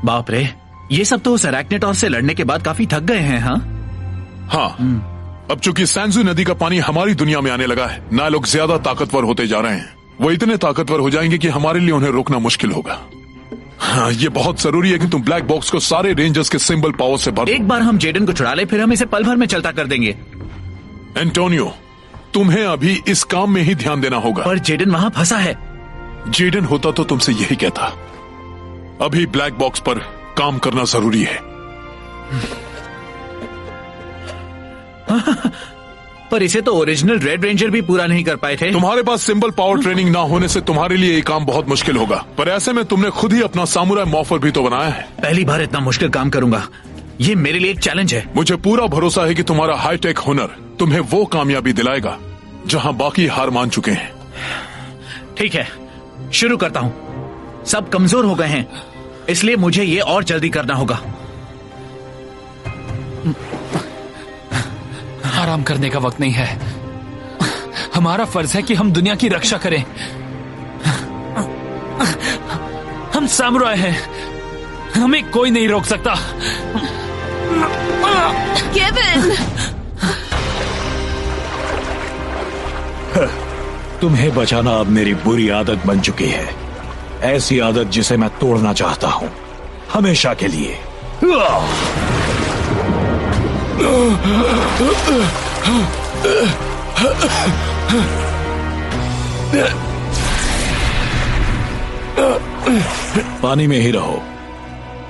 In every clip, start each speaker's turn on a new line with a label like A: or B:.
A: बाप रे, ये सब तो उस अरैक्नेटॉर से लड़ने के बाद काफी थक गए हैं।
B: हाँ, अब चूंकि सैंजू नदी का पानी हमारी दुनिया में आने लगा है, ना लोग ज्यादा ताकतवर होते जा रहे हैं। वो इतने ताकतवर हो जाएंगे कि हमारे लिए उन्हें रोकना मुश्किल होगा। हाँ, ये बहुत जरूरी है कि तुम ब्लैक बॉक्स को सारे रेंजर्स के सिंबल पावर से भर।
A: एक बार हम जेडन को छुड़ा ले, फिर हम इसे पल भर में चलता कर देंगे।
B: एंटोनियो, तुम्हें अभी इस काम में ही ध्यान देना होगा।
A: पर जेडन वहां फंसा है।
B: जेडन होता तो तुमसे यही कहता। अभी ब्लैक बॉक्स पर काम करना जरूरी है।
A: पर इसे तो ओरिजिनल रेड रेंजर भी पूरा नहीं कर पाए थे।
B: तुम्हारे पास सिंबल पावर ट्रेनिंग ना होने से तुम्हारे लिए ये काम बहुत मुश्किल होगा। पर ऐसे में तुमने खुद ही अपना सामुराई मॉर्फर भी तो बनाया है।
A: पहली बार इतना मुश्किल काम करूंगा। ये मेरे लिए एक चैलेंज है।
B: मुझे पूरा भरोसा है कि तुम्हारा हाईटेक हुनर तुम्हें वो कामयाबी दिलाएगा जहां बाकी हार मान चुके हैं।
A: ठीक है, शुरू करता हूँ। सब कमजोर हो गए हैं, इसलिए मुझे ये और जल्दी करना होगा।
C: आराम करने का वक्त नहीं है। हमारा फर्ज है कि हम दुनिया की रक्षा करें। हम सामुराई हैं, हमें कोई नहीं रोक सकता।
D: केविन!
E: तुम्हें बचाना अब मेरी बुरी आदत बन चुकी है। ऐसी आदत जिसे मैं तोड़ना चाहता हूं, हमेशा के लिए। पानी में ही रहो।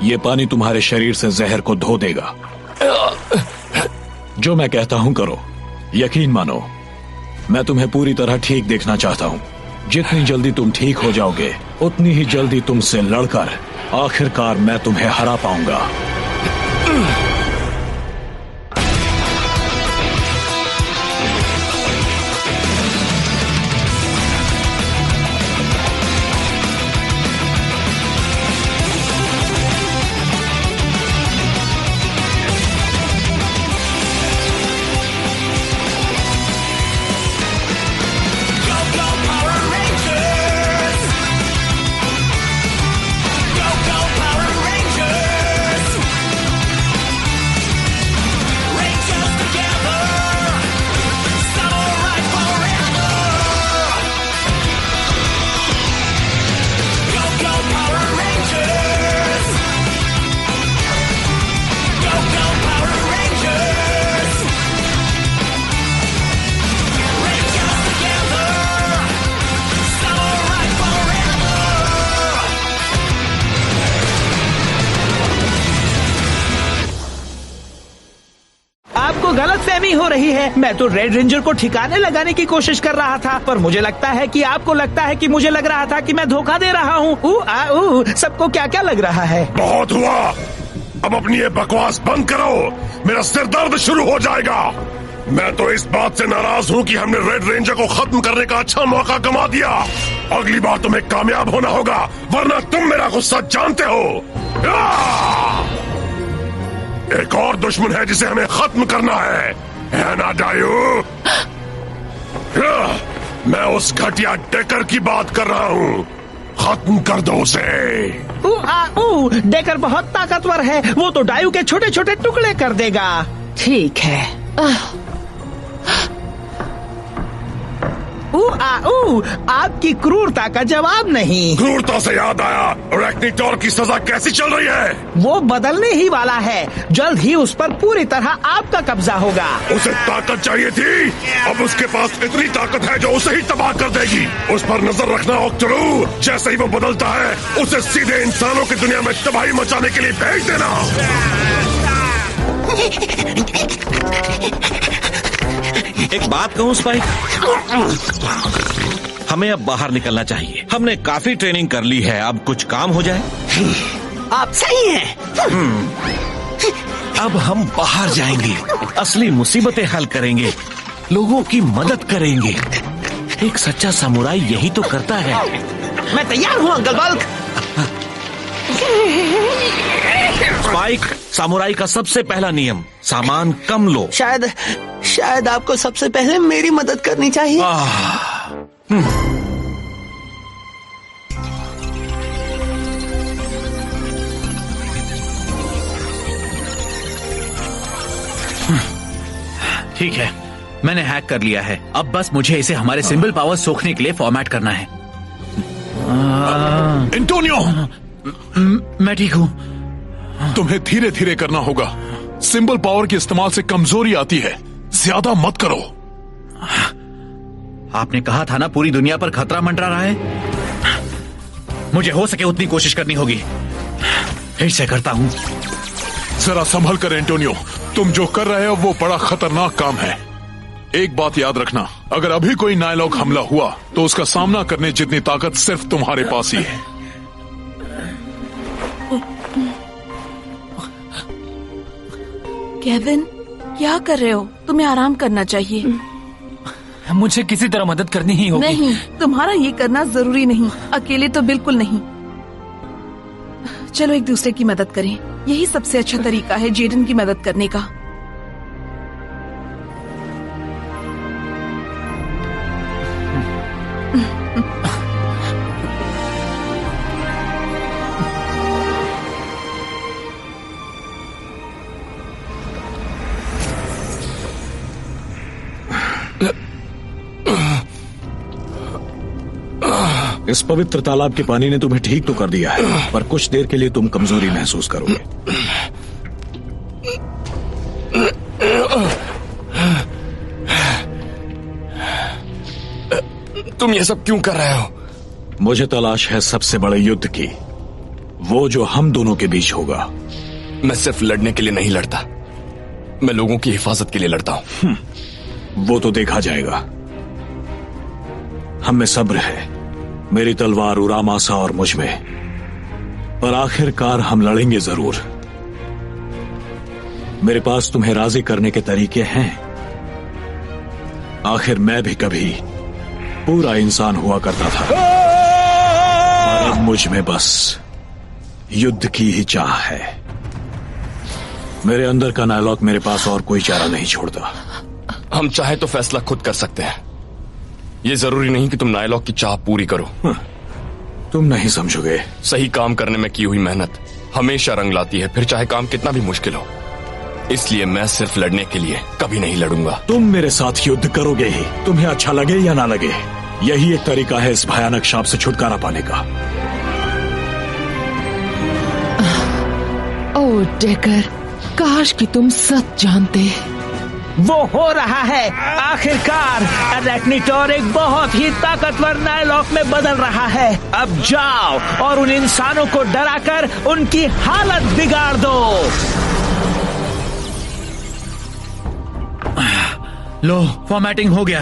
E: ये पानी तुम्हारे शरीर से जहर को धो देगा। जो मैं कहता हूं करो, यकीन मानो। मैं तुम्हें पूरी तरह ठीक देखना चाहता हूं। जितनी जल्दी तुम ठीक हो जाओगे, उतनी ही जल्दी तुमसे लड़कर आखिरकार मैं तुम्हें हरा पाऊंगा।
F: गलतफहमी हो रही है। मैं तो रेड रेंजर को ठिकाने लगाने की कोशिश कर रहा था, पर मुझे लगता है कि आपको लगता है कि मुझे लग रहा था कि मैं धोखा दे रहा हूँ। सबको क्या क्या लग रहा है?
G: बहुत हुआ, अब अपनी ये बकवास बंद करो। मेरा सिर दर्द शुरू हो जाएगा। मैं तो इस बात से नाराज हूँ कि हमने रेड रेंजर को खत्म करने का अच्छा मौका गंवा दिया। अगली बार तुम्हें कामयाब होना होगा, वरना तुम मेरा गुस्सा जानते हो। एक और दुश्मन है जिसे हमें खत्म करना है ना डायू? मैं उस घटिया डेकर की बात कर रहा हूँ। खत्म कर दो उसे।
F: डेकर बहुत ताकतवर है, वो तो डायू के छोटे छोटे टुकड़े कर देगा।
D: ठीक है।
F: आपकी क्रूरता का जवाब नहीं।
G: क्रूरता से याद आया, अरैक्नेटॉर की सजा कैसी चल रही है?
F: वो बदलने ही वाला है। जल्द ही उस पर पूरी तरह आपका कब्जा होगा।
G: उसे ताकत चाहिए थी, अब उसके पास इतनी ताकत है जो उसे ही तबाह कर देगी। उस पर नजर रखना ओक्टरू। जैसे ही वो बदलता है, उसे सीधे इंसानों की दुनिया में तबाही मचाने के लिए भेज देना।
H: एक बात कहूँ स्पाइक, हमें अब बाहर निकलना चाहिए। हमने काफी ट्रेनिंग कर ली है, अब कुछ काम हो जाए।
F: आप सही हैं।
H: अब हम बाहर जाएंगे, असली मुसीबतें हल करेंगे, लोगों की मदद करेंगे। एक सच्चा समुराई यही तो करता है।
F: मैं तैयार हूँ अंकल बल्क।
H: स्पाइक, समुराई का सबसे पहला नियम, सामान कम लो।
F: शायद आपको सबसे पहले मेरी मदद करनी चाहिए।
A: ठीक है, मैंने हैक कर लिया है। अब बस मुझे इसे हमारे सिंबल पावर सोखने के लिए फॉर्मेट करना है।
B: एंटोनियो,
A: मैं ठीक हूँ।
B: तुम्हें धीरे धीरे करना होगा। सिंबल पावर के इस्तेमाल से कमजोरी आती है, ज्यादा मत करो।
A: आपने कहा था ना पूरी दुनिया पर खतरा मंडरा रहा है। मुझे हो सके उतनी कोशिश करनी होगी। फिर से करता हूँ।
B: जरा संभल कर एंटोनियो, तुम जो कर रहे हो वो बड़ा खतरनाक काम है। एक बात याद रखना, अगर अभी कोई नायलॉक हमला हुआ तो उसका सामना करने जितनी ताकत सिर्फ तुम्हारे पास ही है।
D: केविन, क्या कर रहे हो? तुम्हें आराम करना चाहिए।
C: मुझे किसी तरह मदद करनी ही होगी।
D: नहीं, तुम्हारा ये करना जरूरी नहीं, अकेले तो बिल्कुल नहीं। चलो एक दूसरे की मदद करें, यही सबसे अच्छा तरीका है जेडन की मदद करने का।
E: इस पवित्र तालाब के पानी ने तुम्हें ठीक तो कर दिया है, पर कुछ देर के लिए तुम कमजोरी महसूस करोगे।
I: तुम ये सब क्यों कर रहे हो?
E: मुझे तलाश है सबसे बड़े युद्ध की, वो जो हम दोनों के बीच होगा।
I: मैं सिर्फ लड़ने के लिए नहीं लड़ता, मैं लोगों की हिफाजत के लिए लड़ता हूं।
E: वो तो देखा जाएगा। हम में सब्र है, मेरी तलवार उरामासा और मुझ में, पर आखिरकार हम लड़ेंगे जरूर। मेरे पास तुम्हें राजी करने के तरीके हैं। आखिर मैं भी कभी पूरा इंसान हुआ करता था, और अब मुझ में बस युद्ध की ही चाह है। मेरे अंदर का नायलॉक मेरे पास और कोई चारा नहीं छोड़ता।
I: हम चाहे तो फैसला खुद कर सकते हैं, ये जरूरी नहीं कि तुम नायलॉक की चाह पूरी करो।
E: तुम नहीं समझोगे।
I: सही काम करने में की हुई मेहनत हमेशा रंग लाती है, फिर चाहे काम कितना भी मुश्किल हो। इसलिए मैं सिर्फ लड़ने के लिए कभी नहीं लड़ूंगा।
E: तुम मेरे साथ युद्ध करोगे ही, तुम्हें अच्छा लगे या ना लगे। यही एक तरीका है इस भयानक शाप से छुटकारा पाने का।
J: ओह डेकर, काश कि तुम सच जानते।
F: वो हो रहा है। आखिरकार अरैक्निटोर एक बहुत ही ताकतवर नायलॉक में बदल रहा है। अब जाओ और उन इंसानों को डराकर उनकी हालत बिगाड़ दो।
A: लो, फॉर्मेटिंग हो गया।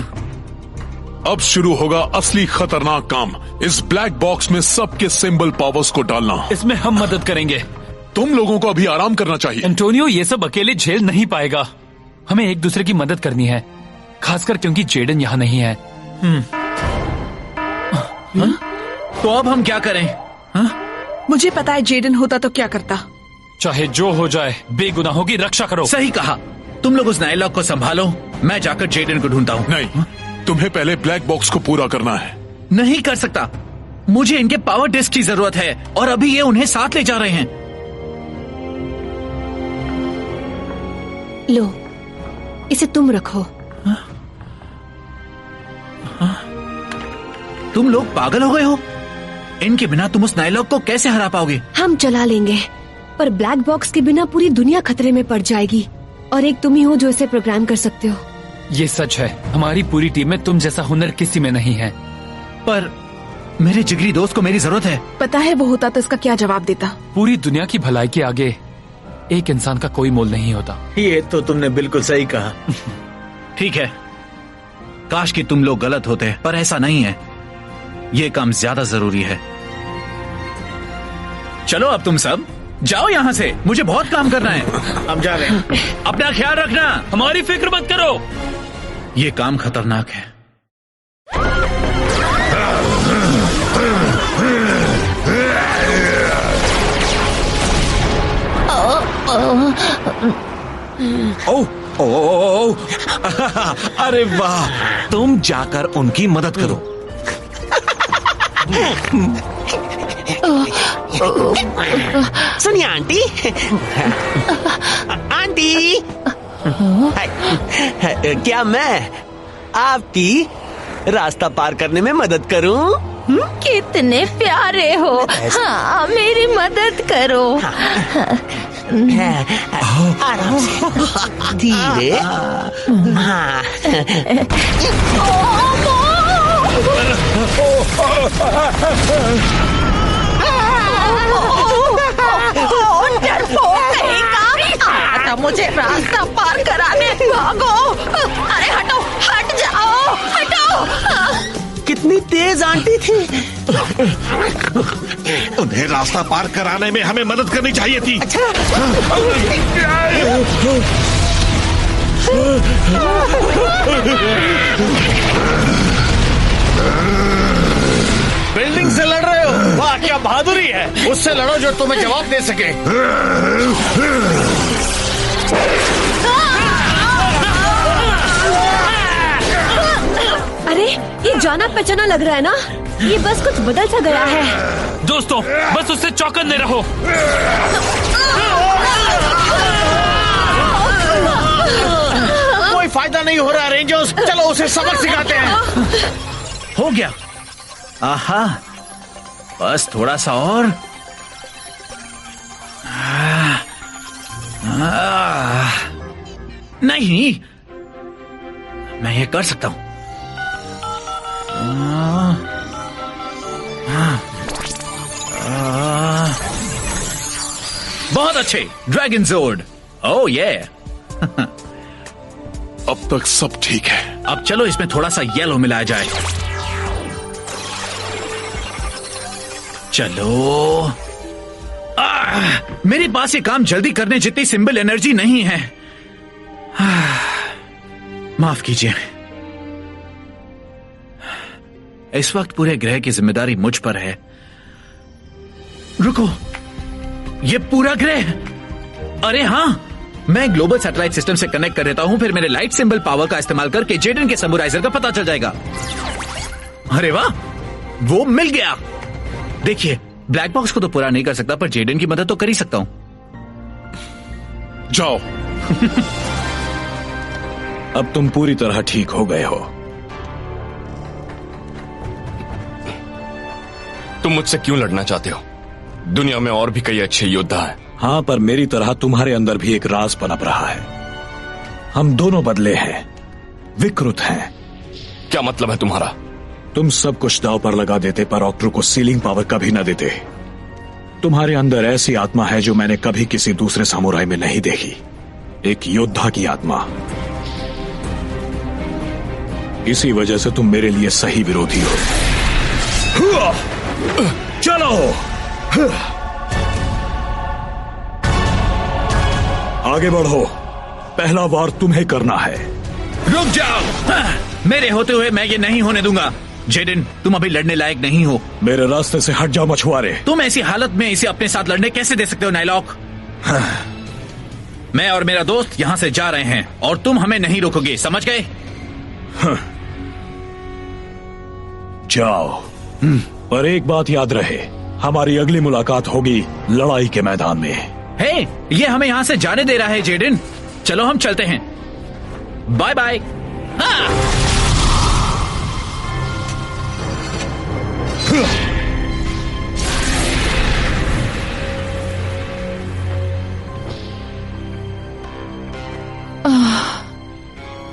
B: अब शुरू होगा असली खतरनाक काम, इस ब्लैक बॉक्स में सबके सिंबल पावर्स को डालना।
C: इसमें हम मदद करेंगे।
B: तुम लोगों को अभी आराम करना चाहिए।
C: एंटोनियो ये सब अकेले झेल नहीं पाएगा। हमें एक दूसरे की मदद करनी है, खासकर क्योंकि जेडन यहाँ नहीं है।
A: तो अब हम क्या करें?
D: मुझे पता है जेडन होता तो क्या करता।
C: चाहे जो हो जाए, बेगुनाहों की रक्षा करो।
A: सही कहा। तुम लोग उस नायलॉक को संभालो, मैं जाकर जेडन को ढूंढता हूँ।
B: नहीं, तुम्हें पहले ब्लैक बॉक्स को पूरा करना है।
A: नहीं कर सकता, मुझे इनके पावर डिस्क की जरूरत है और अभी ये उन्हें साथ ले जा रहे हैं।
J: लो, इसे तुम रखो।
A: तुम लोग पागल हो गए हो? इनके बिना तुम उस नायलॉक को कैसे हरा पाओगे?
J: हम चला लेंगे, पर ब्लैक बॉक्स के बिना पूरी दुनिया खतरे में पड़ जाएगी, और एक तुम ही हो जो इसे प्रोग्राम कर सकते हो।
C: ये सच है, हमारी पूरी टीम में तुम जैसा हुनर किसी में नहीं है।
A: पर मेरे जिगरी दोस्त को मेरी जरूरत है।
D: पता है वो होता तो इसका क्या जवाब देता।
C: पूरी दुनिया की भलाई के आगे एक इंसान का कोई मोल नहीं होता।
F: ये तो तुमने बिल्कुल सही कहा।
A: ठीक है, काश कि तुम लोग गलत होते, पर ऐसा नहीं है। ये काम ज्यादा जरूरी है। चलो अब तुम सब जाओ यहाँ से, मुझे बहुत काम करना है।
F: हम जा रहे हैं।
A: अपना ख्याल रखना।
C: हमारी फिक्र मत करो।
A: ये काम खतरनाक है।
H: ओ, अरे वाह, तुम जाकर उनकी मदद करो। सुनिए आंटी, आंटी,
K: क्या मैं आपकी रास्ता पार करने में मदद करूं?
L: कितने प्यारे हो। हाँ, मेरी मदद करो।
K: आराम से, धीरे। हाँ।
L: मुझे रास्ता पार कराने भागो। अरे हटो, हट जाओ, हटो।
K: कितनी तेज आंटी थी।
G: उन्हें रास्ता पार कराने में हमें मदद करनी चाहिए थी।
K: अच्छा।
H: बिल्डिंग से लड़ रहे हो? वाह, क्या बहादुरी है। उससे लड़ो जो तुम्हें जवाब दे सके।
J: अरे ये जाना पहचाना लग रहा है ना। ये बस कुछ बदल सा गया है।
C: दोस्तों, बस उससे चौकन्ने रहो।
H: कोई फायदा नहीं हो रहा रेंजर्स, चलो उसे सबक सिखाते हैं।
A: हो गया। आहा, बस थोड़ा सा और। नहीं, मैं ये कर सकता हूं। बहुत अच्छे, ड्रैगन जोर्ड। ओह ये।
B: अब तक सब ठीक है।
A: अब चलो इसमें थोड़ा सा येलो मिलाया जाए। चलो। मेरे पास ये काम जल्दी करने जितनी सिंबल एनर्जी नहीं है। माफ कीजिए। इस वक्त पूरे ग्रह की जिम्मेदारी मुझ पर है। रुको, ये पूरा ग्रह? अरे हाँ, मैं ग्लोबल सैटेलाइट सिस्टम से कनेक्ट कर देता हूं, फिर मेरे लाइट सिंबल पावर का इस्तेमाल करके जेडन के समुराइजर का पता चल जाएगा। अरे वाह, वो मिल गया। देखिए, ब्लैक बॉक्स को तो पूरा नहीं कर सकता, पर जेडन की मदद तो कर ही सकता हूं।
B: जाओ।
E: अब तुम पूरी तरह ठीक हो गए हो।
I: तुम मुझसे क्यों लड़ना चाहते हो? दुनिया में और भी कई अच्छे योद्धा हैं।
E: हाँ, पर मेरी तरह तुम्हारे अंदर भी एक राज पनप रहा है। हम दोनों बदले हैं, विकृत हैं।
I: क्या मतलब है तुम्हारा?
E: तुम सब कुछ दांव पर लगा देते, पर ऑक्ट्रो को सीलिंग पावर कभी न देते। तुम्हारे अंदर ऐसी आत्मा है जो मैंने कभी किसी दूसरे समुराई में नहीं देखी। एक योद्धा की आत्मा। इसी वजह से तुम मेरे लिए सही विरोधी हो। चलो, आगे बढ़ो। पहला वार तुम्हें करना है।
A: रुक जाओ। मेरे होते हुए मैं ये नहीं होने दूंगा। जेडन, तुम अभी लड़ने लायक नहीं हो।
E: मेरे रास्ते से हट जाओ मछुआरे।
A: तुम ऐसी हालत में इसे अपने साथ लड़ने कैसे दे सकते हो नाइलॉक? मैं और मेरा दोस्त यहाँ से जा रहे हैं और तुम हमें नहीं रोकोगे, समझ गए?
E: जाओ, पर एक बात याद रहे, हमारी अगली मुलाकात होगी लड़ाई के मैदान में।
A: हे, ये हमें यहाँ से जाने दे रहा है जेडन। चलो हम चलते हैं। Bye bye.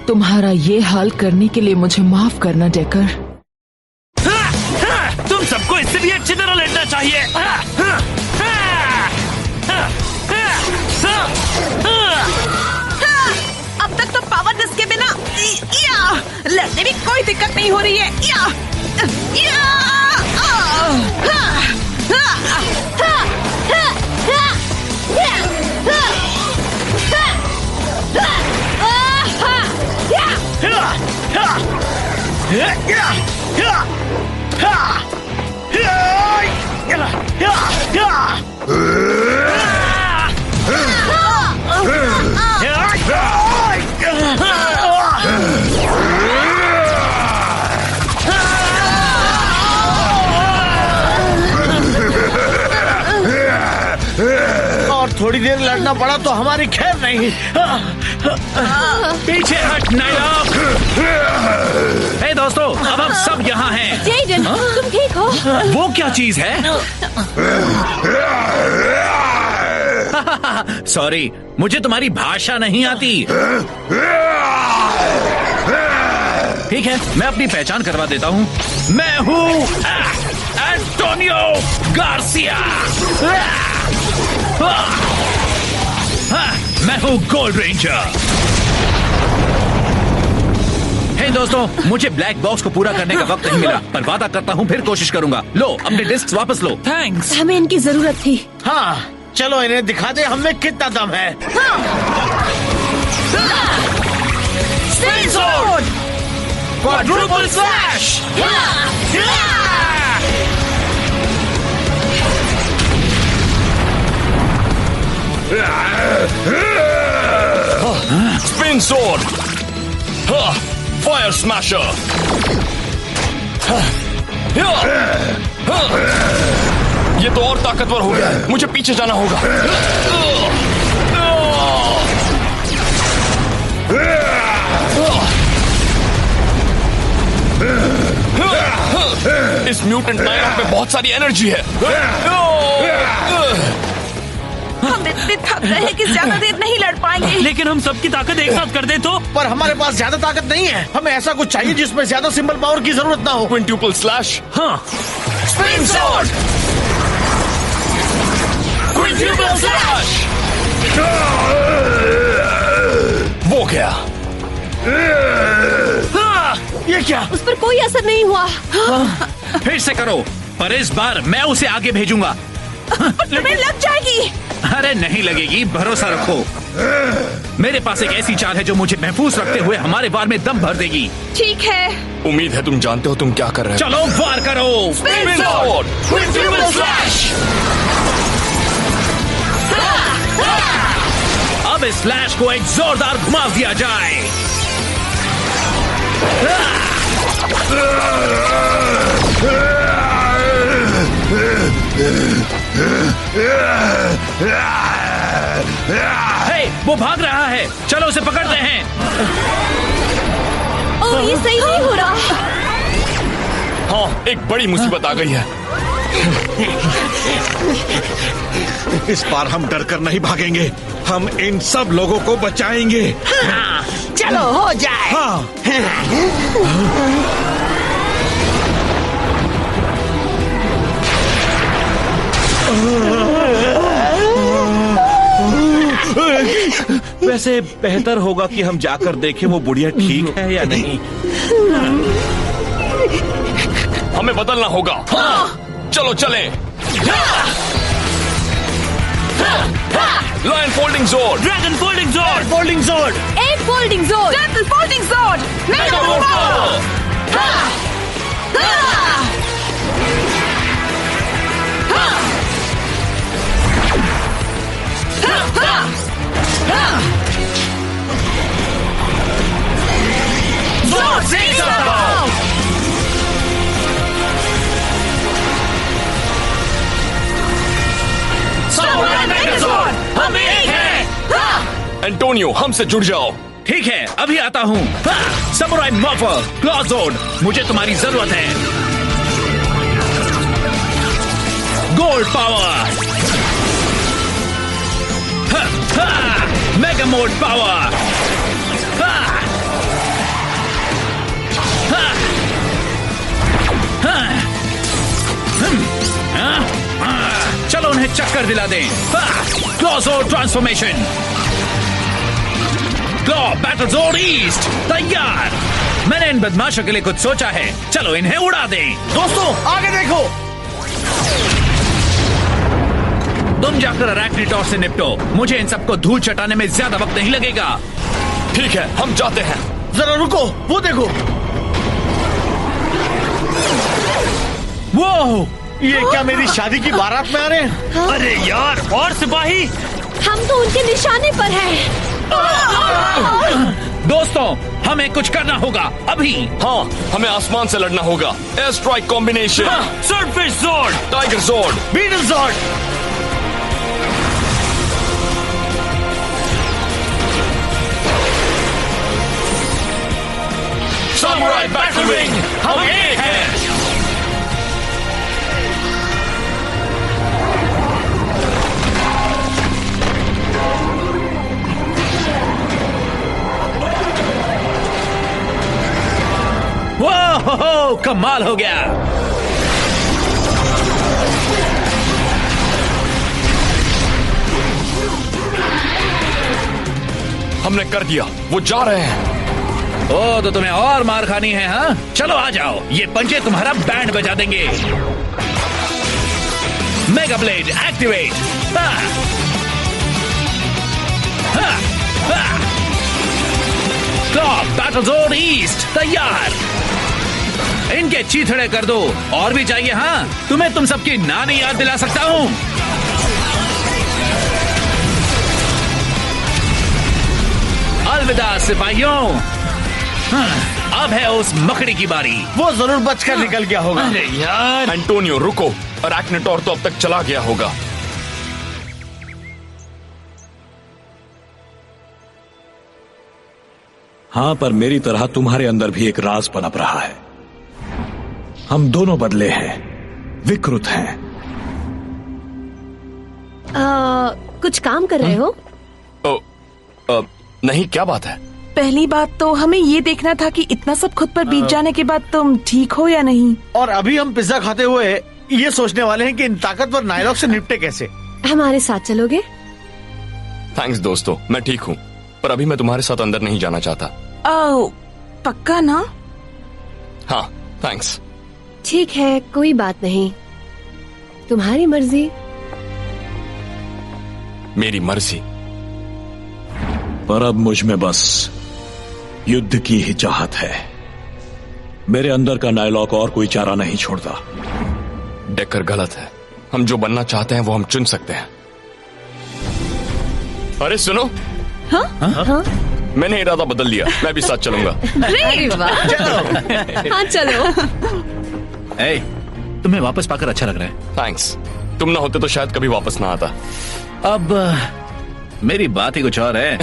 D: तुम्हारा ये हाल करने के लिए मुझे माफ करना डेकर।
C: तुम सबको इससे भी अच्छी तरह लड़ना चाहिए।
D: अब तक तो पावर डिस्क के बिना लड़ने में कोई दिक्कत नहीं हो रही है।
F: थोड़ी देर लड़ना पड़ा तो हमारी खैर नहीं।
A: पीछे हट नायलॉक। हे दोस्तों, अब हम सब यहाँ हैं।
J: जेडन, तुम ठीक हो?
A: वो क्या चीज है? सॉरी, मुझे तुम्हारी भाषा नहीं आती। ठीक है, मैं अपनी पहचान करवा देता हूँ। मैं हूँ एंटोनियो गार्सिया। मैं हूँ गोल्ड रेंजर। हे दोस्तों, मुझे ब्लैक बॉक्स को पूरा करने का वक्त नहीं मिला, पर वादा करता हूँ फिर कोशिश करूंगा। लो, अपने डिस्क वापस लो।
C: थैंक्स।
J: हमें इनकी जरूरत थी।
F: हाँ, चलो इन्हें दिखा दे हमें कितना दम है।
A: Quadruple slash.
I: Spin sword, fire smasher. ये तो और ताकतवर हो गया है। मुझे पीछे जाना होगा। इस म्यूटेंट नायलॉक में बहुत सारी एनर्जी है।
D: हम इतने थक रहे हैं कि ज्यादा देर नहीं लड़ पाएंगे।
C: लेकिन हम सबकी ताकत एक साथ कर दे तो?
F: पर हमारे पास ज्यादा ताकत नहीं है। हमें ऐसा कुछ चाहिए जिसमें ज्यादा सिंबल पावर की जरूरत ना हो।
I: क्विंट्यूपल स्लैश।
C: हाँ,
I: स्पिन सोर्ड, क्विंट्यूपल स्लैश। वो क्या?
F: ये क्या?
J: उस पर कोई असर नहीं हुआ।
A: फिर से करो, पर इस बार मैं उसे आगे भेजूंगा।
D: तुम्हें लग जाएगी।
A: अरे नहीं लगेगी, भरोसा रखो। मेरे पास एक ऐसी चाल है जो मुझे महफूज रखते हुए हमारे वार में दम भर देगी।
D: ठीक है।
I: उम्मीद है तुम जानते हो तुम क्या कर रहे हो।
A: चलो वार करो।
I: Spin sword, quintuple slash.
A: अब इस स्लैश को एक जोरदार घुमाव दिया जाए। हे, वो भाग रहा है। चलो उसे पकड़ते हैं।
J: ओह, ये सही नहीं हो रहा।
I: हाँ, एक बड़ी मुसीबत आ गई है।
E: इस बार हम डर कर नहीं भागेंगे। हम इन सब लोगों को बचाएंगे।
F: हाँ, चलो हो जाए।
E: हाँ।
H: वैसे बेहतर होगा कि हम जाकर देखें वो बुढ़िया ठीक है या नहीं।
I: हमें बदलना होगा। हाँ। चलो चलें। Lion folding zone,
C: dragon folding zone,
F: folding zone,
J: egg folding zone,
D: turtle folding zone, mega power.
A: हम एक हैं।
I: एंटोनियो, हमसे जुड़ जाओ।
A: ठीक है, अभी आता हूँ। समुराई मॉर्फर, क्लॉ जोन, मुझे तुम्हारी जरूरत है। Gold power, mega mode power. चलो उन्हें चक्कर दिला दें। Claw zone transformation, claw battle zone east तैयार। मैंने इन बदमाशों के लिए कुछ सोचा है। चलो इन्हें उड़ा दें।
F: दोस्तों आगे देखो।
A: तुम जाकर अरैक्निटॉर से निपटो। मुझे इन सबको धूल चटाने में ज्यादा वक्त नहीं लगेगा।
I: ठीक है, हम जाते हैं।
F: जरा रुको, वो देखो।
A: वो
F: ये क्या मेरी शादी की बारात में आ रहे हैं?
C: अरे यार, और सिपाही।
J: हम तो उनके निशाने पर हैं।
A: दोस्तों, हमें कुछ करना होगा अभी।
I: हाँ, हमें आसमान से लड़ना होगा। Air strike combination,
C: swordfish zone,
I: tiger zone,
F: beetle zone.
I: By Battlewing, हम एक हैं।
A: वाह, कमाल हो गया।
I: हमने कर दिया, वो जा रहे हैं।
A: ओ, तो तुम्हें और मार खानी है? हाँ, चलो आ जाओ, ये पंचे तुम्हारा बैंड बजा देंगे। Mega blade activate. Clock battle zone east तैयार। इनके चीथड़े कर दो। और भी चाहिए? हाँ, तुम्हें तुम सबकी नानी याद दिला सकता हूँ। अलविदा सिपाहियों। अब है उस मकड़ी की बारी।
F: वो जरूर बचकर निकल गया होगा।
C: अरे यार,
I: एंटोनियो रुको, अरैक्नेटोर तो अब तक चला गया होगा।
E: हाँ, पर मेरी तरह तुम्हारे अंदर भी एक राज पनप रहा है। हम दोनों बदले हैं, विकृत हैं।
J: कुछ काम कर रहे हो?
I: नहीं, क्या बात है?
D: पहली बात तो हमें ये देखना था कि इतना सब खुद पर बीत जाने के बाद तुम ठीक हो या नहीं।
F: और अभी हम पिज्जा खाते हुए ये सोचने वाले हैं कि इन ताकतवर नायलॉक से निपटे कैसे।
J: हमारे साथ चलोगे?
I: थैंक्स दोस्तों, मैं ठीक हूँ, पर अभी मैं तुम्हारे साथ अंदर नहीं जाना चाहता।
D: पक्का ना?
I: हाँ, थैंक्स।
J: ठीक है, कोई बात नहीं, तुम्हारी मर्जी।
I: मेरी मर्जी।
E: पर अब मुझ में बस युद्ध की ही चाहत है। मेरे अंदर का नायलॉक और कोई चारा नहीं छोड़ता।
I: डेकर गलत है। हम जो बनना चाहते हैं वो हम चुन सकते हैं। अरे सुनो।
J: हाँ? हाँ?
I: मैंने इरादा बदल लिया, मैं भी साथ चलूंगा।
J: अरे वाह। हाँ चलो।
A: ए, तुम्हें वापस पाकर अच्छा लग रहा है।
I: थैंक्स। तुम ना होते तो शायद कभी वापस ना आता।
A: अब मेरी बात ही कुछ और है।